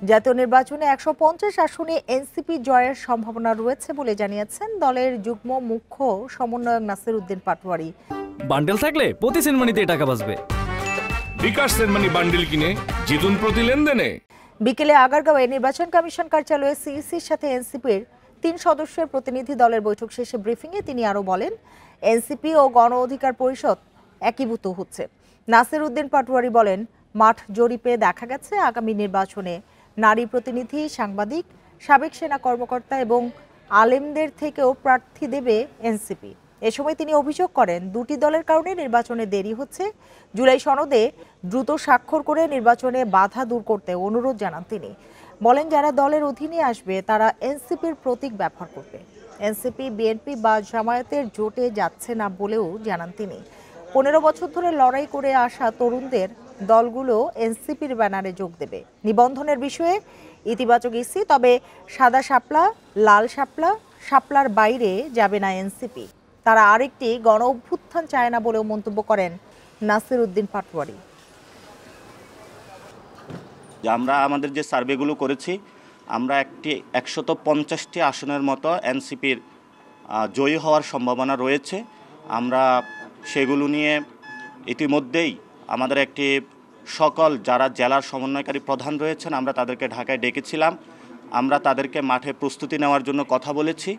জাতীয় নির্বাচনে ১৫০ আসনে এনসিপি জয়ের সম্ভাবনা রয়েছে বলে জানিয়েছেন দলের যুগ্ম মুখ্য সমন্বয়ক নাসির উদ্দিন পাটোয়ারি। বান্ডেল থাকলে প্রতি সেনমানিতে টাকা বাঁচবে। বিকাশ সেনমানি বান্ডেল কিনে জিতুন প্রতি লেনদেনে। বিকেলে আগারগাঁওয়ে নির্বাচন কমিশন কার্যালয়ে সিইসির সাথে এনসিপির ৩ সদস্যের প্রতিনিধি দলের বৈঠক শেষে ব্রিফিংয়ে তিনি আরও বলেন, এনসিপি ও গণ অধিকার পরিষদ একীভূত হচ্ছে। নাসির উদ্দিন পাটোয়ারি বলেন, মাঠ জরিপে দেখা গেছে আগামী নির্বাচনে নারী প্রতিনিধি, সাংবাদিক, সাবেক সেনা কর্মকর্তা এবং আলেমদের থেকেও প্রার্থী দেবে এনসিপি। এ সময় তিনি অভিযোগ করেন, দুটি দলের কারণে নির্বাচনে দেরি হচ্ছে। জুলাই সনদে দ্রুত স্বাক্ষর করে নির্বাচনে বাধা দূর করতে অনুরোধ জানান তিনি। বলেন, যারা দলের অধীনে আসবে তারা এনসিপির প্রতীক ব্যবহার করবে। এনসিপি বিএনপি বা জামায়াতের জোটে যাচ্ছে না বলেও জানান তিনি। ১৫ বছর ধরে লড়াই করে আসা তরুণদের দলগুলো এনসিপির ব্যানারে যোগ দেবে। নিবন্ধনের বিষয়ে ইতিবাচক ইসি, তবে সাদা শাপলা, লাল শাপলা, শাপলার বাইরে যাবে না এনসিপি। তারা আরেকটি গণ অভ্যুত্থান চায় না বলেও মন্তব্য করেন নাসির উদ্দিন পাটোয়ারি। আমরা আমাদের যে সার্ভেগুলো করেছি, আমরা ১৫০টি আসনের মতো এনসিপির জয়ী হওয়ার সম্ভাবনা রয়েছে। আমরা সেগুলো নিয়ে ইতিমধ্যেই আমাদের একটি সকল যারা জেলার সমন্বয়কারী প্রধান রয়েছেন, আমরা তাদেরকে ঢাকায় ডেকেছিলাম। আমরা তাদেরকে মাঠে প্রস্তুতি নেওয়ার জন্য কথা বলেছি।